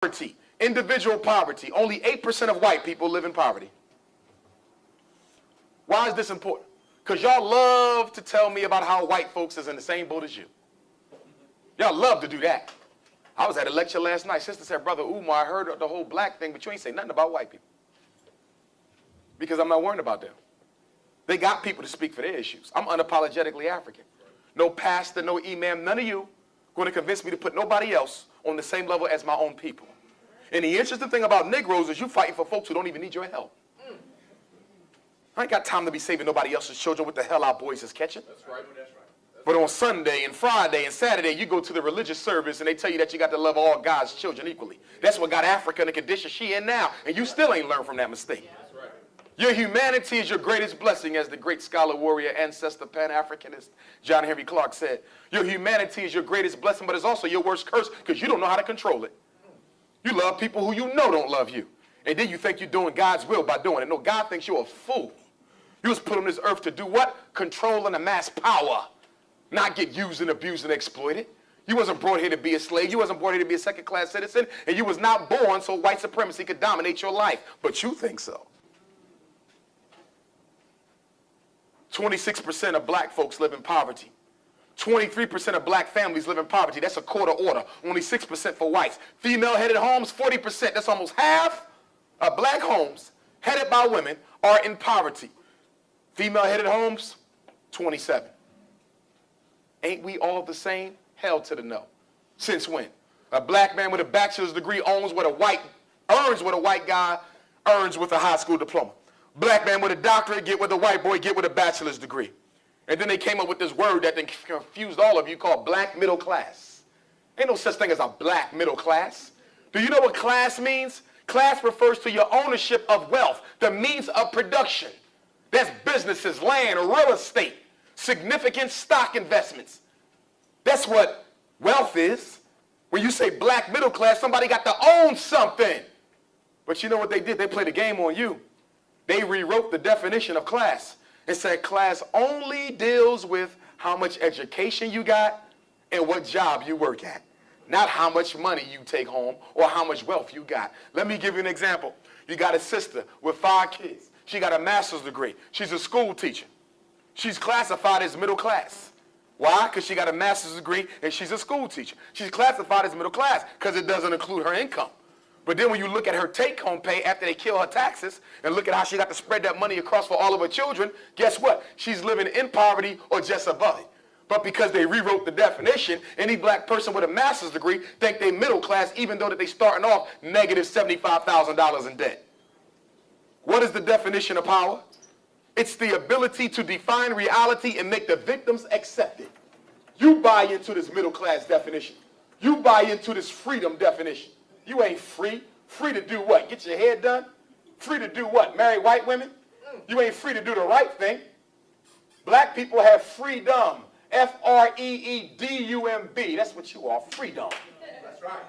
Poverty, individual poverty. Only 8% of white people live in poverty. Why is this important? Because y'all love to tell me about how white folks is in the same boat as you. Y'all love to do that. I was at a lecture last night. Sister said, Brother Umar, I heard the whole black thing, but you ain't say nothing about white people. Because I'm not worried about them. They got people to speak for their issues. I'm unapologetically African. No pastor, no imam, none of you going to convince me to put nobody else on the same level as my own people. And the interesting thing about Negroes is you fighting for folks who don't even need your help. I ain't got time to be saving nobody else's children. What the hell our boys is catching. That's right. That's right. But on Sunday and Friday and Saturday, you go to the religious service and they tell you that you got to love all God's children equally. That's what got Africa in the condition she in now. And you still ain't learned from that mistake. That's right. Your humanity is your greatest blessing, as the great scholar, warrior, ancestor, Pan-Africanist John Henry Clark said. Your humanity is your greatest blessing, but it's also your worst curse because you don't know how to control it. You love people who you know don't love you. And then you think you're doing God's will by doing it. No, God thinks you're a fool. You was put on this earth to do what? Control and amass power. Not get used and abused and exploited. You wasn't brought here to be a slave. You wasn't brought here to be a second-class citizen. And you was not born so white supremacy could dominate your life. But you think so. 26% of black folks live in poverty. 23% of black families live in poverty. That's a quarter order. Only 6% for whites. Female-headed homes, 40%. That's almost half of black homes headed by women are in poverty. Female-headed homes, 27. Ain't we all the same? Hell to the no. Since when? A black man with a bachelor's degree earns what a white guy earns with a high school diploma. Black man with a doctorate get what a white boy get with a bachelor's degree. And then they came up with this word that confused all of you called black middle class. Ain't no such thing as a black middle class. Do you know what class means? Class refers to your ownership of wealth, the means of production. That's businesses, land, real estate, significant stock investments. That's what wealth is. When you say black middle class, somebody got to own something. But you know what they did? They played a game on you. They rewrote the definition of class and said class only deals with how much education you got and what job you work at, not how much money you take home or how much wealth you got. Let me give you an example. You got a sister with 5 kids. She got a master's degree. She's a school teacher. She's classified as middle class. Why? Because she got a master's degree and she's a school teacher. She's classified as middle class because it doesn't include her income. But then when you look at her take-home pay after they kill her taxes and look at how she got to spread that money across for all of her children, guess what? She's living in poverty or just above it. But because they rewrote the definition, any black person with a master's degree think they middle class even though that they starting off negative $75,000 in debt. What is the definition of power? It's the ability to define reality and make the victims accept it. You buy into this middle class definition. You buy into this freedom definition. You ain't free. Free to do what? Get your hair done? Free to do what? Marry white women? You ain't free to do the right thing. Black people have freedom. F-R-E-E-D-U-M-B. That's what you are, freedom. That's right.